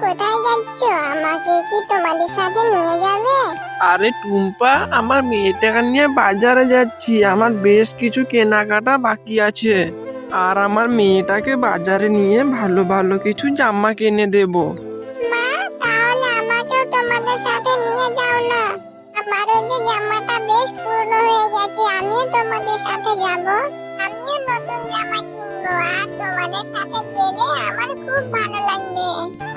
কোথায় যাচ্ছ? আমাকে কি তোমাদের সাথে নিয়ে যাবে? আরে টুম্পা, আমার মেয়েটাকে নিয়ে বাজারে যাচ্ছি। আমার বেশ কিছু কেনাকাটা বাকি আছে। আর আমার মেয়েটাকে বাজারে নিয়ে ভালো ভালো কিছু জামা কিনে দেব। মা, তাহলে আমাকেও তোমাদের সাথে নিয়ে যাও না। আমারও যে জামাটা বেশ পুরনো হয়ে গেছে, আমিও তোমাদের সাথে যাব। আমিও নতুন জামা কিনবো, আর তোমাদের সাথে গেলে আমার খুব ভালো লাগবে।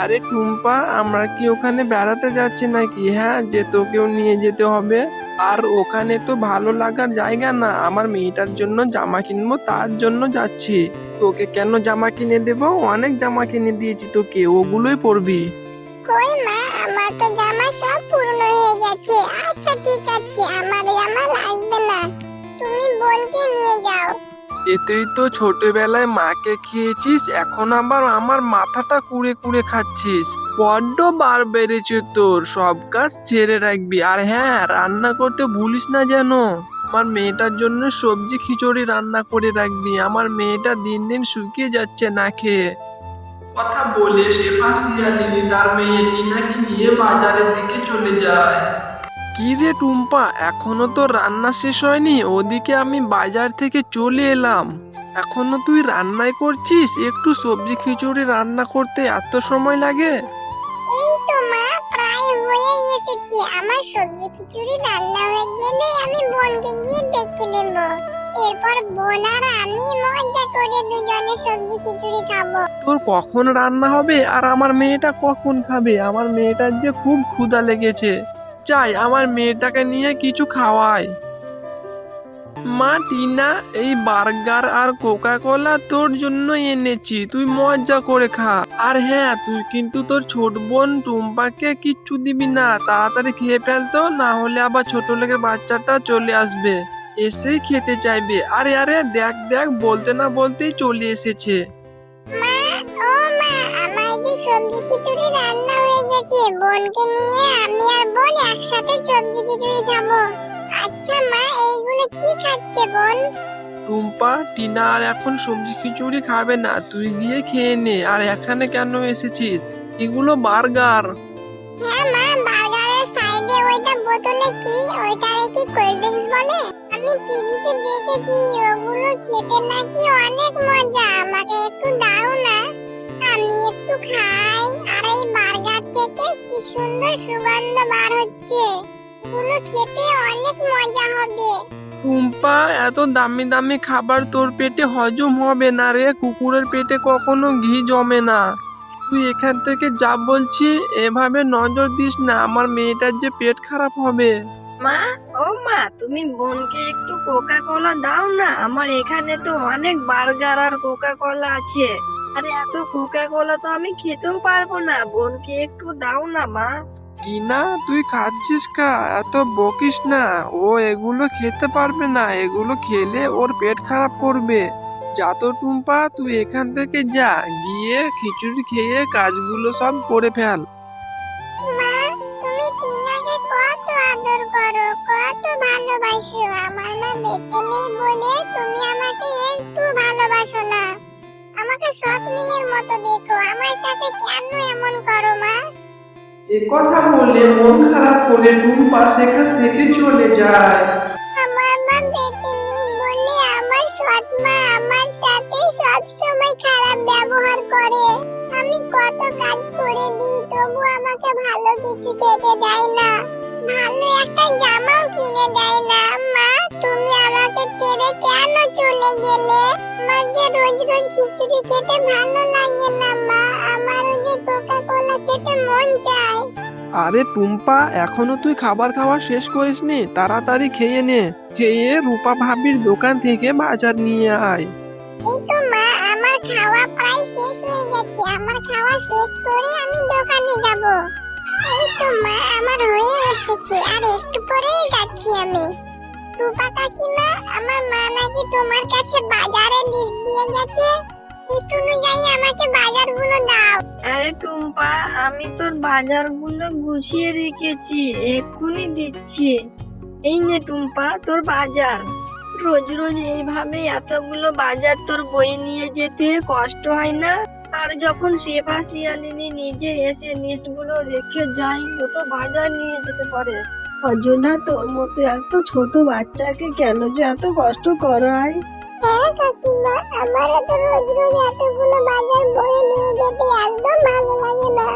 আরে টুম্পা, আমরা কি ওখানে বেড়াতে যাচ্ছি নাকি? হ্যাঁ, যে তোকেও নিয়ে যেতে হবে। আর ওখানে তো ভালো লাগার জায়গা না। আমার মেয়েটার জন্য জামা কিনবো, তার জন্য যাচ্ছি। তোকে কেন জামা কিনে দেবো? অনেক জামা কিনে দিয়েছি তোকে, ওগুলোই পরবি। কই মা, আমার তো জামা সব পুরনো হয়ে গেছে। আচ্ছা ঠিক আছে, আমার জামা লাগবে না, তুমি বোনকে নিয়ে যাও। এতেই তো ছোটবেলায় মাকে খেয়েছিস, এখন আবার আমার মাথাটা কুড়ে কুড়ে খাচ্ছিস। বড্ড বার বেড়েছে তোর, সব কাজ ছেড়ে রাখবি। আর হ্যাঁ, রান্না করতে ভুলিস না যেন। আমার মেয়েটার জন্য সবজি খিচুড়ি রান্না করে রাখবি। আমার মেয়েটা দিন দিন শুকিয়ে যাচ্ছে না খেয়ে। কথা বলে শেফা শিয়ালিনী তার মেয়ে টিনাকে নিয়ে বাজারের দিকে চলে যায়। কি রে টুম্পা, এখনো তো রান্না শেষ হয়নি? ওদিকে আমি বাজার থেকে চলে এলাম, এখনো তুই রান্নাই করছিস? একটু সবজি খিচুড়ি রান্না করতে এত সময় লাগে? এই তো মা, প্রায় হয়ে এসেছি। আমার সবজি খিচুড়ি রান্না হয়ে গেলে আমি বোনকে গিয়ে ডেকে নেব। এরপর বোন আর আমি মজা করে দুজনে সবজি খিচুড়ি খাবো। তোর কখন রান্না হবে আর আমার মেয়েটা কখন খাবে? আমার মেয়েটার যে খুব ক্ষুধা লেগেছে। চাই আমার মেয়েটাকে নিয়ে কিছু খাওয়াই। মা টিনা, এই বার্গার আর কোকা কোলা তোর জন্য এনেছি, তুই মজা করে খা। আর হ্যাঁ, তুই কিন্তু তোর ছোট বোন টুম্পাকে কিচ্ছু দিবি না, তাড়াতাড়ি খেয়ে ফেলতো, না হলে আবার ছোট লোকের বাচ্চাটা চলে আসবে, এসেই খেতে চাইবে। আরে আরে, দেখ দেখ, বলতে না বলতেই চলে এসেছে। মা, ও মা, আমার যে সবজি খিচুড়ি রান্না হয়ে গেছে। বোনকে নিয়ে আমি আর বোন একসাথে সবজি খিচুড়ি খাবো। আচ্ছা মা, এইগুলো কি খাচ্ছে বোন? টুম্পা, টিনা আর এখন সবজি খিচুড়ি খাবে না, তুই গিয়ে খেয়ে নে। আর এখানে কেন এসেছিস? এগুলো বার্গার। হ্যাঁ মা, বার্গারের সাইডে ওইটা বোতলে কি, ওইটারে কি কোল্ড ড্রিঙ্কস বলে? আমি টিভিতে দেখেছি, ওগুলো খেতে নাকি অনেক মজা। আমাকে একটু দাও না, আমি একটু খাই। আর এই বার্গার থেকে কি সুন্দর সুগন্ধ বার হচ্ছে, এগুলো খেতে অনেক মজা হবে। টুম্পা, এত দামি দামি খাবার তোর পেটে হজম হবে না রে। কুকুরের পেটে কখনো ঘি জমে না। তুই এখান থেকে যা বলছি। এভাবে নজর দিস না, আমার মেয়েটার যে পেট খারাপ হবে। মা, ও মা, তুমি বোনকে একটু কোকা কোলা দাও না। আমার এখানে তো অনেক বার্গার আর কোকা কোলা আছে। আরে এত কোকা কোলা তো আমি খেতেও পারবো না, বোনকে একটু দাও না মা। টিনা, তুই খাচ্ছিস কা, এত বকিস না। ও এগুলো খেতে পারবে না, এগুলো খেলে ওর পেট খারাপ করবে। যা তো টুম্পা, তুই এখান থেকে যা, গিয়ে খিচুড়ি খেয়ে কাজগুলো সব করে ফেল। মা, তুমি টিনাকে কত আদর করো, কত ভালোবাসো। আমার মা বেঁচে নেই বলে তুমি আমাকে একটু ভালোবাসো না। আমাকে সৎ মেয়ের মতো দেখো, আমার সাথে কেন এমন করো মা? এ কথা বলে মন খারাপ করে টুম্পা সেখান থেকে চলে যায়। আমার মা বেঁচে নেই বলে আমার সৎ মা আমার সাথে সব সময় খারাপ ব্যবহার করে। আমি কত কাজ করে দিই, তবু আমাকে ভালো কিছু খেতে দেয় না, ভালো একটা জামাও কিনে দেয় না। মা, তুমি আমাকে ছেড়ে কেন চলে গেলে? আমার যে রোজ রোজ খিচুড়ি খেতে ভালো লাগে না মা, আমারও যে কোকা কোলা খেতে মন চায়। আরে টুম্পা, এখনো তুই খাবার খাওয়া শেষ করিসনি? তাড়াতাড়ি খেয়ে নে। খেয়ে রূপা ভাবির দোকান থেকে বাজার নিয়ে আয়। এই তো মা, আমার খাওয়া প্রায় শেষ হয়ে গেছে। আমার খাওয়া শেষ করে আমি দোকানে যাব। এই তো মা, আমার হয়ে এসেছে, আর একটু পরেই যাচ্ছি আমি। রূপা কাকিমা, আমার মা নাকি তোমার কাছে বাজারের লিস্ট দিয়ে গেছে। লিস্ট অনুযায়ী আমাকে বাজারগুলো দাও। আরে টুম্পা, আমি তোর বাজারগুলো গুছিয়ে রেখেছি, এক্ষুনি দিচ্ছি। এই নে টুম্পা, তোর বাজার। রোজ রোজ এইভাবে এতগুলো বাজার তোর বয়ে নিয়ে যেতে কষ্ট হয় না? আর যখন শেফা শিয়ালিনী নিজে এসে লিস্টগুলো রেখে যায়, ও তো বাজার নিয়ে যেতে পারে। অযোধ্যা, তোর মতো এত ছোট বাচ্চাকে কেন যে এত কষ্ট করায়? হ্যাঁ কাকিমা, আমারও তো রোজ রোজ এতগুলো বাজার বয়ে নিয়ে যেতে একদম ভালো লাগে না।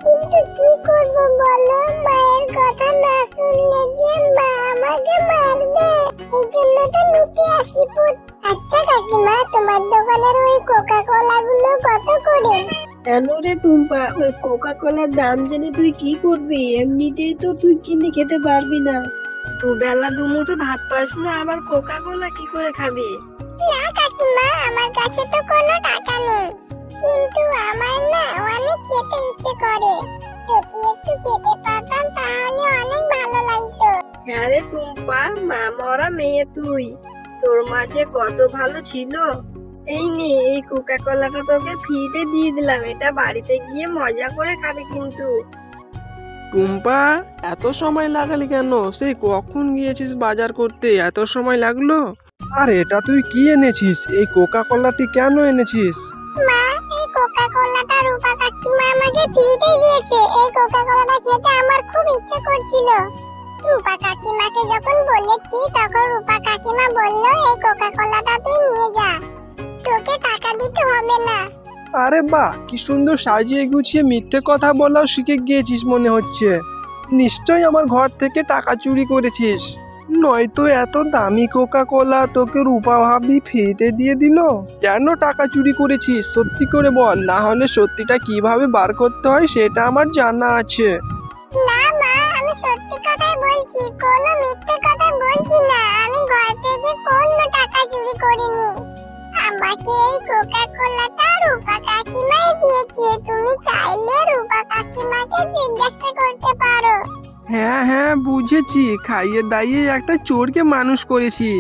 কিন্তু কি করব বলো, মায়ের কথা না শুনলে যে মা আমাকে মারবে। এই জন্য তো নিতে আসি পুত। আচ্ছা কাকিমা, তোমার দোকানের ওই কোকা কোলা গুলো কত করে? কেন রে টুম্পা, ওই কোকা কোলার দাম জেনে তুই কি করবি? এমনিতেই তো তুই কিনে খেতে পারবি না। দুবেলা দুমুঠো ভাত পাস না, আবার কোকা কোলা কি করে খাবি? না কাকিমা, আমার কাছে তো কোনো টাকা নেই, কিন্তু আমার না অনেক খেতে ইচ্ছে করে। যদি একটু খেতে পারতাম তাহলে অনেক ভালো লাগতো। হ্যাঁ রে টুম্পা, মা মরা মেয়ে তুই। তোর মা যে কত ভালো ছিল। এই নে, এই কোকা কোলাটা তোকে ফ্রিতে দিয়ে দিলাম, এটা বাড়িতে গিয়ে মজা করে খাবি কিন্তু। টুম্পা, এত সময় লাগালি কেন? সেই কখন গিয়েছিস বাজার করতে, এত সময় লাগলো? আর এটা তুই কি এনেছিস? এই কোকা কোলাটি কেন এনেছিস? মা, এই কোকা কোলাটা রূপা কাকিমা আমাকে ফ্রিতে দিয়েছে। এই কোকা কোলাটা খেতে আমার খুব ইচ্ছে করছিল। রূপা কাকিমাকে যখন বলেছি, তখন রূপা কাকিমা বলল এই কোকা কোলাটা তুই নিয়ে যা, তোকে টাকা দিতে হবে না। আরে বাহ, কি সুন্দর সাজিয়ে গুছিয়ে মিথ্যে কথা বলাও শিখে গিয়েছিস মনে হচ্ছে। নিশ্চয়ই আমার ঘর থেকে টাকা চুরি করেছিস, নয়তো এত দামি কোকা কোলা তোকে রূপা ভাবি ফ্রিতে দিয়ে দিল। কেন টাকা চুরি করেছিস সত্যি করে বল, না হলে সত্যিটা কিভাবে বার করতে হয় সেটা আমার জানা আছে। না মা, আমি সত্যি কথাই বলছি, কোনো মিথ্যে কথা বলছি না। আমি ঘর থেকে কোনো টাকা চুরি করিনি। আমাকে এই কোকা কোলাটা রূপা কাকিমাই দিয়েছে। তুমি চাইলে রূপা কাকিমাকে জিজ্ঞাসা করতে পারো। হ্যাঁ হ্যাঁ, বুঝেছি, খাইয়ে দাইয়ে একটা চোরকে মানুষ করেছি।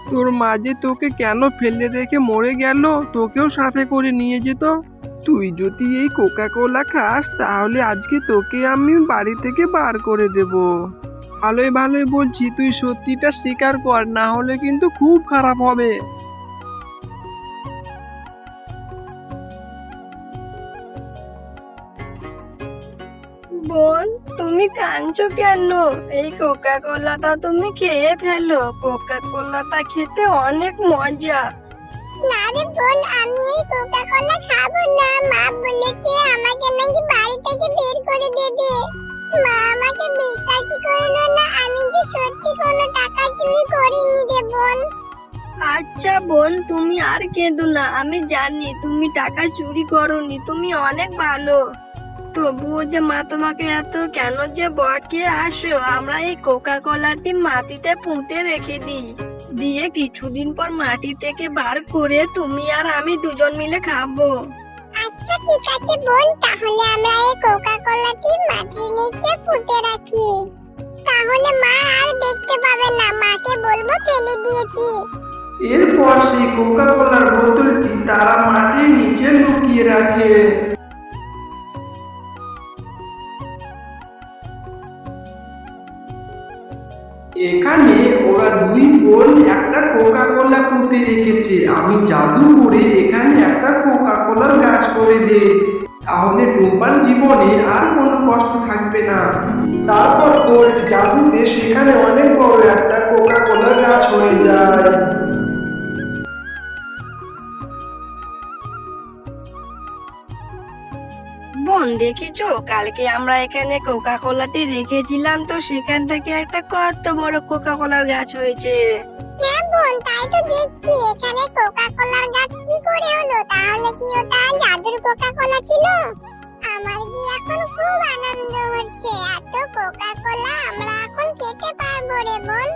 তোর মা যে তোকে কেন ফেলে রেখে মরে গেল, তোকেও সাথে করে নিয়ে যেত। তুই যদি এই কোকা কোলা খাস তাহলে আজকে তোকে আমি বাড়ি থেকে বার করে দেব। ভালোই ভালোই বলছি, তুই সত্যিটা স্বীকার কর, না হলে কিন্তু খুব খারাপ হবে। বোন, তুমি কাঁদছো কেন? এই কোকা কোলাটা তুমি খেয়ে ফেলো, কোকা কোলাটা খেতে অনেক মজা। না রে বোন, আমি এই কোকা কোলা খাবো না। মা বলেছে আমাকে নাকি বাড়ি থেকে বের করে দেবে। মা আমাকে বিশ্বাসই করলো না আমি যে সত্যি কোনো টাকা চুরি করিনি রে বোন। আচ্ছা বোন, তুমি আর কেঁদো না, আমি জানি তুমি টাকা চুরি করোনি, তুমি অনেক ভালো। তবুও যে মা তোমাকে এত কেন যে বকে, আসো আমরা এই কোকা কোলাটি মাটিতে পুঁতে রেখে দিই, দিয়ে কিছুদিন পর মাটি থেকে বার করে তুমি আর আমি দুজন মিলে খাবো। আচ্ছা ঠিক আছে বোন, তাহলে আমরা এই কোকা কোলাটি মাটির নিচে পুঁতে রাখি। তাহলে মা আর দেখতে পাবে না, মাকে বলবো ফেলে দিয়েছি। এরপর সেই কোকা কোলার বোতলটি তারা মাটির নিচে লুকিয়ে রাখে। এখানে ওরা দুই বোন একটা কোকা কোলা পুঁতে রেখেছে। আমি জাদু করে এখানে একটা কোকা কোলার গাছ করে দেই, তাহলে টুম্পার জীবনে আর কোনো কষ্ট থাকবে না। তারপর গোল্ড জাদুতে সেখানে অনেক বড় একটা কোকা কোলার গাছ হয়ে যায়। বোন, দেখেছো কালকে আমরা এখানে কোকা কোলাটি রেখেছিলাম, তো সেখান থেকে একটা কত বড় কোকা কোলার গাছ হয়েছে। হ্যাঁ বোন, তাই তো দেখছি। এখানে কোকা কোলার গাছ কি করে হলো? তাহলে কি ওটা জাদুর কোকা কোলা ছিল? আমার যে এখন খুব আনন্দ হচ্ছে। এত কোকা কোলা আমরা এখন খেতে পারবো রে বোন।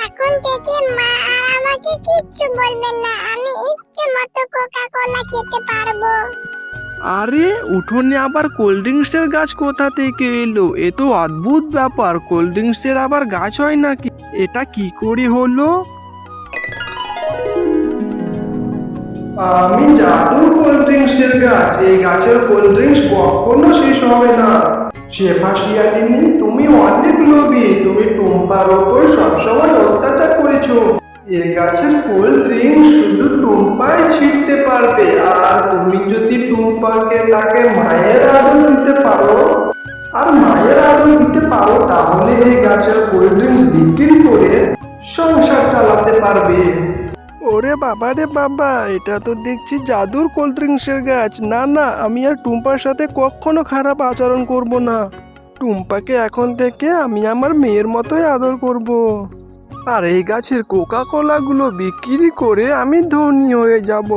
এখন থেকে মা আর আমাকে কিচ্ছু বলবেন না, আমি ইচ্ছে মতো কোকা কোলা খেতে পারবো। আরে উঠোনে আবার কোল্ড ড্রিঙ্কসের গাছ কোথা থেকে এলো? এ তো অদ্ভুত ব্যাপার, কোল্ড ড্রিঙ্কসের আবার গাছ হয় নাকি? এটা কি করে হলো? আমি জাদু কোল্ড ড্রিঙ্কসের গাছ, এই গাছের কোল্ড ড্রিঙ্কস কখনো শেষ হবে না। শেফা শিয়ালিনী, তুমি অনেক লোভী, তুমি টুম্পার ওপর সবসময় অত্যাচার করেছো। এ গাছের কোল্ড ড্রিঙ্ক শুধু টুম্পাই ছিটতে পারবে, আর তুমি যদি টুম্পাকে তাকে মায়ের আদর দিতে পারো তাহলে এই গাছের কোল্ড ড্রিঙ্কস বিক্রি করে সংসার চালাতে পারবে। ওরে বাবা রে বাবা, এটা তো দেখছি জাদুর কোল্ড ড্রিঙ্কসের গাছ। না না, আমি আর টুম্পার সাথে কখনো খারাপ আচরণ করব না। টুম্পাকে এখন থেকে আমি আমার মেয়ের মতোই আদর করব। আর এই গাছের কোকা কোলাগুলো বিক্রি করে আমি ধনী হয়ে যাব।